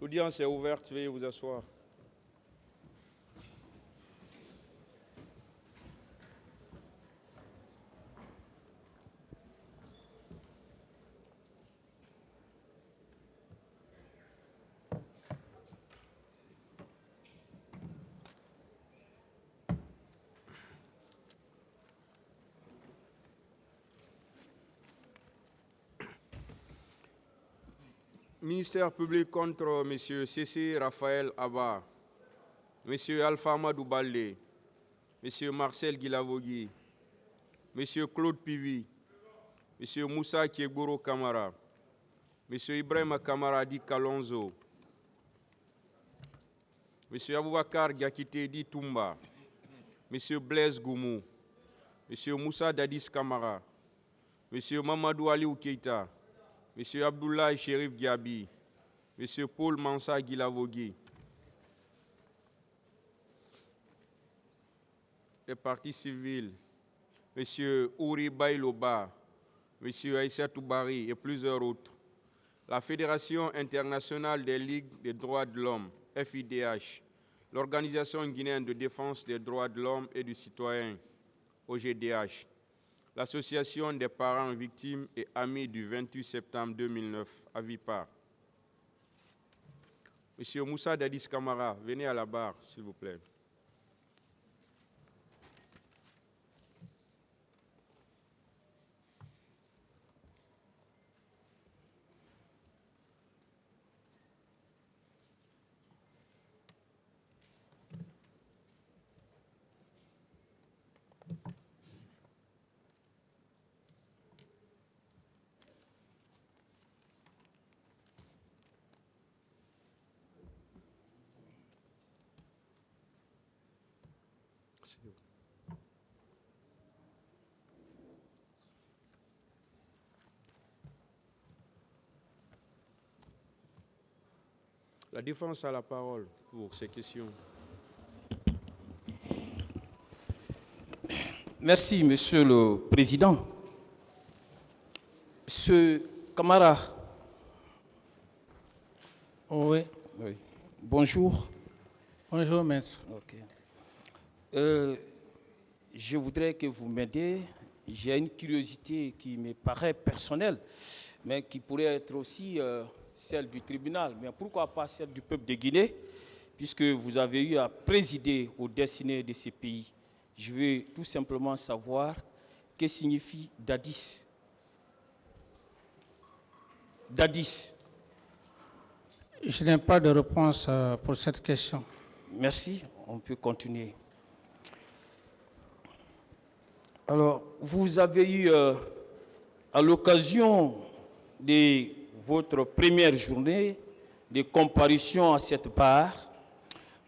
L'audience est ouverte, veuillez vous asseoir. Ministère public contre M. C.C. Raphaël Abba, M. Alpha Amadou Baldé, M. Marcel Guilavogui, M. Claude Pivi, M. Moussa Kiegoro Kamara, M. Ibrahim Kamara Di Kalonzo, M. Aboubakar Diakité Di Toumba, M. Blaise Goumou, M. Moussa Dadis Kamara, M. Mamadou Aliou Keita, M. Abdoulaye Chérif Diaby, M. Paul Mansa Guilavogui, les partis civils, M. Ouri Bailoba, M. Aïssatou Bari et plusieurs autres, la Fédération internationale des ligues des droits de l'homme, FIDH, l'Organisation guinéenne de défense des droits de l'homme et du citoyen, OGDH, l'Association des parents victimes et amis du 28 septembre 2009, AVIPA. Monsieur Moussa Dadis Kamara, venez à la barre, s'il vous plaît. La défense a la parole pour ces questions. Merci, Monsieur le Président. Ce Camara. Oui. Oui. Bonjour. Bonjour, maître. Okay. Je voudrais que vous m'aidiez. J'ai une curiosité qui me paraît personnelle, mais qui pourrait être aussi celle du tribunal. Mais pourquoi pas celle du peuple de Guinée, puisque vous avez eu à présider aux destinées de ces pays. Je veux tout simplement savoir que signifie Dadis. Dadis. Je n'ai pas de réponse pour cette question. Merci, on peut continuer. Alors, vous avez eu à l'occasion de votre première journée de comparution à cette barre,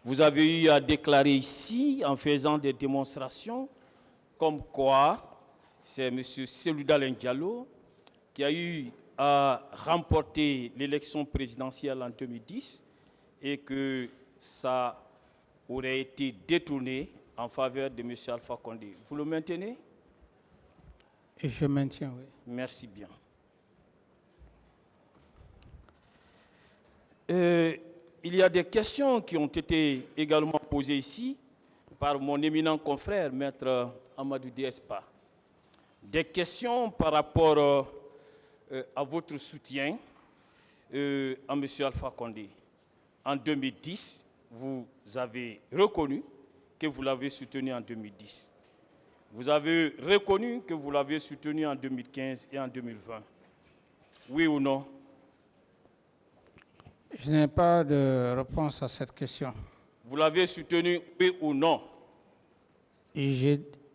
vous avez eu à déclarer ici, en faisant des démonstrations, comme quoi c'est M. Seloudal Diallo qui a eu à remporter l'élection présidentielle en 2010 et que ça aurait été détourné en faveur de M. Alpha Condé. Vous le maintenez? Et je maintiens, oui. Merci bien. Il y a des questions qui ont été également posées ici par mon éminent confrère, Maître Amadou Diespa. Des questions par rapport à votre soutien à M. Alpha Condé. En 2010, vous avez reconnu que vous l'avez soutenu en 2010. Vous avez reconnu que vous l'avez soutenu en 2015 et en 2020. Oui ou non? Je n'ai pas de réponse à cette question. Vous l'avez soutenu, oui ou non? Et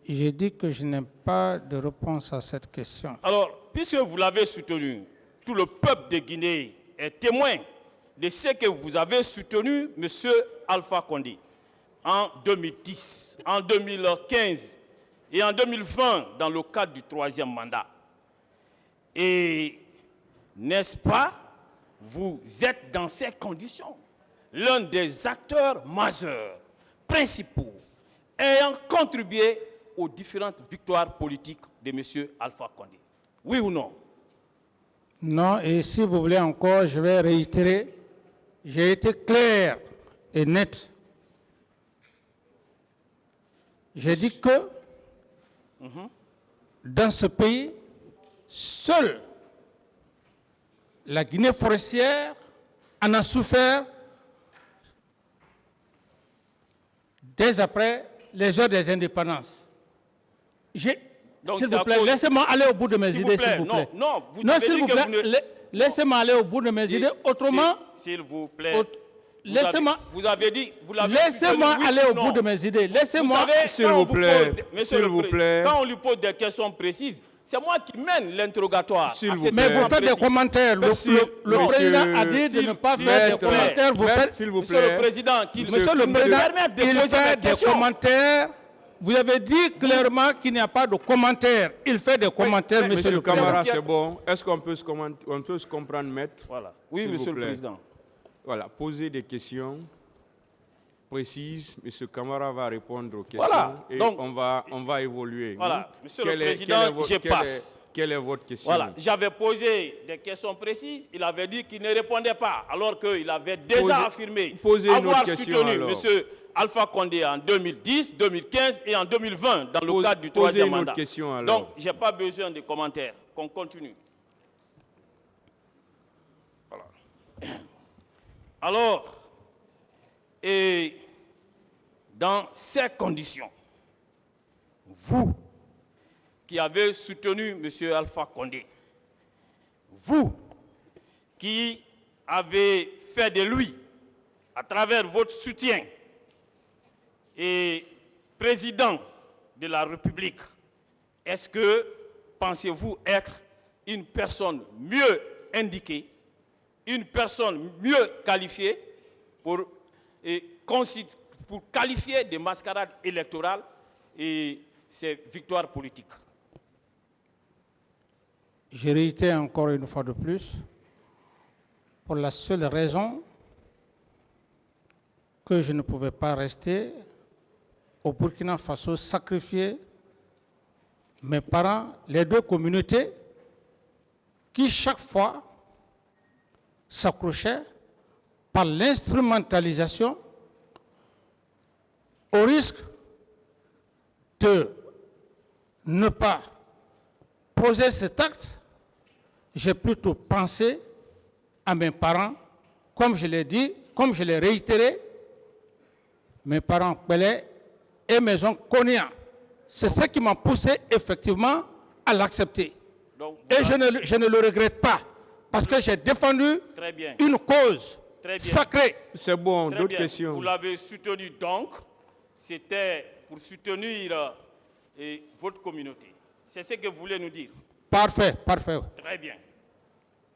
j'ai dit que je n'ai pas de réponse à cette question. Alors, puisque vous l'avez soutenu, tout le peuple de Guinée est témoin de ce que vous avez soutenu, M. Alpha Condé, en 2010, en 2015 et en 2020, dans le cadre du troisième mandat. Et, n'est-ce pas, vous êtes dans ces conditions l'un des acteurs majeurs, principaux, ayant contribué aux différentes victoires politiques de M. Alpha Condé. Oui ou non? Non, et si vous voulez encore, je vais réitérer J'ai été clair et net. J'ai dit que dans ce pays, seule la Guinée forestière en a souffert dès après les heures des indépendances. S'il vous plaît, laissez-moi aller au bout de mes idées, s'il vous plaît. Non, S'il vous plaît, laissez-moi aller au bout de mes idées. Autrement, s'il vous plaît. laissez-moi. Vous avez dit. Laissez-moi aller au bout de mes idées. Laissez-moi. S'il vous plaît. S'il vous plaît. Quand on lui pose des questions précises, c'est moi qui mène l'interrogatoire. Mais vous faites des commentaires. Le président a dit de ne pas faire des commentaires. Vous faites, s'il vous Monsieur plaît. le Président, Monsieur le Président, il fait des commentaires. Vous avez dit clairement qu'il n'y a pas de commentaires. Il fait des commentaires, Monsieur le Président. Camara, c'est bon. Est-ce qu'on peut se comprendre, maître? Voilà. Oui, Monsieur le Président. Voilà, posez des questions précises. Monsieur Camara va répondre aux questions. Voilà. Et donc, on va évoluer. Voilà. Monsieur le Président, je passe. Quelle est votre question? Voilà. J'avais posé des questions précises. Il avait dit qu'il ne répondait pas, alors qu'il avait déjà affirmé avoir soutenu Monsieur Alpha Condé en 2010, 2015 et en 2020 dans le cadre du troisième mandat. Donc, je n'ai pas besoin de commentaires. Qu'on continue. Voilà. Alors, et dans ces conditions, vous qui avez soutenu M. Alpha Condé, vous qui avez fait de lui, à travers votre soutien, et président de la République, est-ce que pensez-vous être une personne mieux indiquée, une personne mieux qualifiée pour qualifier de mascarade électorale et ces victoires politiques? Je réitère encore une fois de plus, pour la seule raison que je ne pouvais pas rester au Burkina Faso, sacrifier mes parents, les deux communautés qui chaque fois s'accrochaient par l'instrumentalisation au risque de ne pas poser cet acte. J'ai plutôt pensé à mes parents, comme je l'ai dit, comme je l'ai réitéré, mes parents Pelé et mes oncles Konia. C'est ce qui m'a poussé effectivement à l'accepter. Et je ne le regrette pas, parce que j'ai défendu une cause sacrée. C'est bon, d'autres questions. Vous l'avez soutenu donc, c'était pour soutenir votre communauté. C'est ce que vous voulez nous dire? Parfait, parfait. Très bien.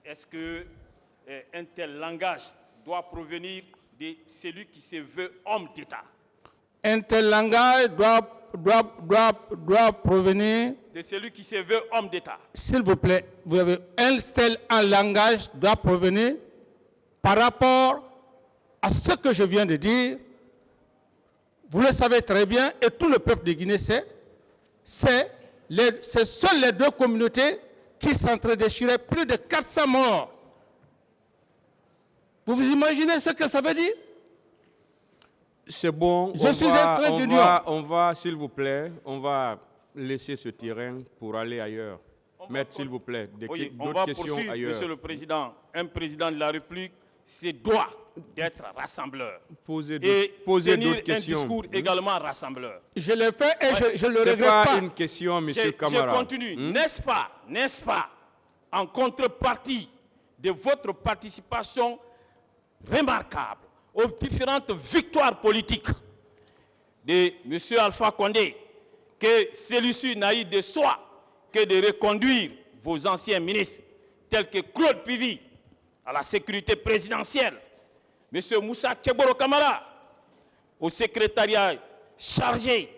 Est-ce qu'un tel langage doit provenir de celui qui se veut homme d'État? Un tel langage doit provenir de celui qui se veut homme d'État. S'il vous plaît, vous avez un tel langage doit provenir par rapport à ce que je viens de dire. Vous le savez très bien, et tout le peuple de Guinée sait, c'est seules les deux communautés qui s'entredéchiraient, plus de 400 morts. Vous vous imaginez ce que ça veut dire? C'est bon, on va, s'il vous plaît, on va laisser ce terrain pour aller ailleurs. Maître, s'il vous plaît, d'autres questions ailleurs. Monsieur le Président. Un président de la République se doit d'être rassembleur. Poser d'autres questions. Un discours également rassembleur. Je l'ai fait et je le regrette pas. pas. C'est une question, monsieur Camara. Je continue. N'est-ce pas, en contrepartie de votre participation remarquable aux différentes victoires politiques de M. Alpha Condé, que celui-ci n'a eu de soi que de reconduire vos anciens ministres, tels que Claude Pivy à la sécurité présidentielle, M. Moussa Tcheboro Camara au secrétariat chargé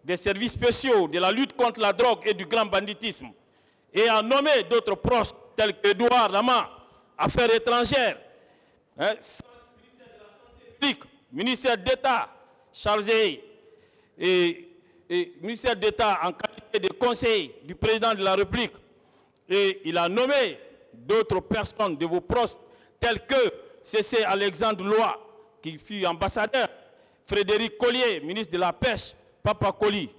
des services spéciaux de la lutte contre la drogue et du grand banditisme, et a nommé d'autres proches tels que Edouard Lama, Affaires étrangères, ministère de la Santé publique, ministère d'État chargé et ministère d'État en qualité de conseiller du président de la République. Et il a nommé d'autres personnes de vos proches tels que C.C. Alexandre Loa, qui fut ambassadeur, Frédéric Collier, ministre de la Pêche, Papa Colli,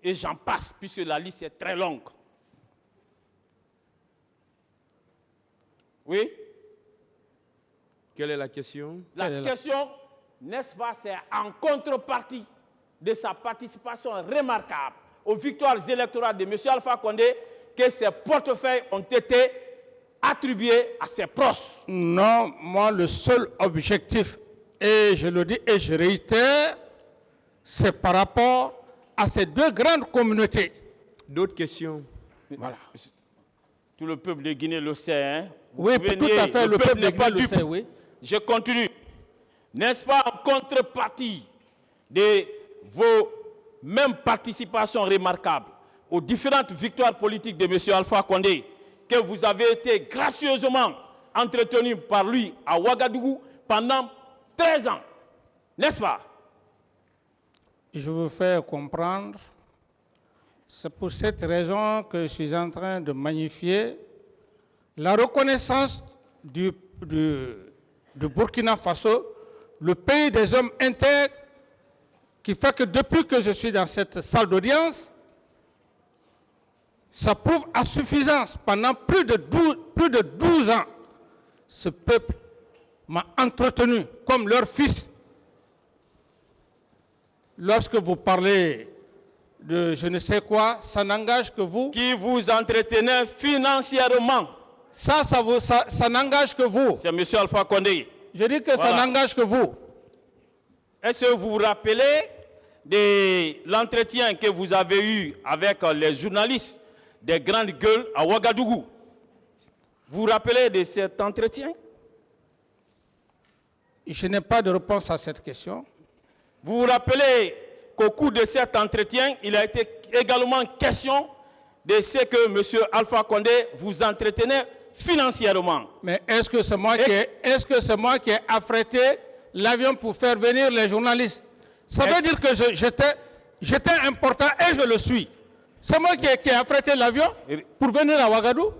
et j'en passe, puisque la liste est très longue. Oui? Quelle est la question? La question, n'est-ce pas, c'est en contrepartie de sa participation remarquable aux victoires électorales de M. Alpha Condé que ces portefeuilles ont été attribués à ses proches. Non, moi, le seul objectif, et je le dis et je réitère, c'est par rapport à ces deux grandes communautés. D'autres questions? Voilà. Tout le peuple de Guinée le sait, hein? Oui, tout à fait, le peuple de Guinée le sait, oui. Je continue. N'est-ce pas, en contrepartie de vos mêmes participations remarquables aux différentes victoires politiques de M. Alpha Condé, que vous avez été gracieusement entretenu par lui à Ouagadougou pendant 13 ans, n'est-ce pas? Je vous fais comprendre, c'est pour cette raison que je suis en train de magnifier la reconnaissance du Burkina Faso, le pays des hommes intègres, qui fait que depuis que je suis dans cette salle d'audience, ça prouve à suffisance. Pendant plus de 12 ans, ce peuple m'a entretenu comme leur fils. Lorsque vous parlez de je ne sais quoi, ça n'engage que vous. Qui vous entretenait financièrement. Ça n'engage que vous. C'est M. Alpha Condé. Je dis que ça n'engage que vous. Est-ce que vous vous rappelez de l'entretien que vous avez eu avec les journalistes des grandes gueules à Ouagadougou? Vous vous rappelez de cet entretien? Je n'ai pas de réponse à cette question. Vous vous rappelez qu'au cours de cet entretien, il a été également question de ce que M. Alpha Condé vous entretenait financièrement. Mais est-ce que c'est moi, qui ai affrété l'avion pour faire venir les journalistes? Ça veut dire que j'étais important et je le suis. C'est moi qui ai affrété l'avion pour venir à Ouagadougou?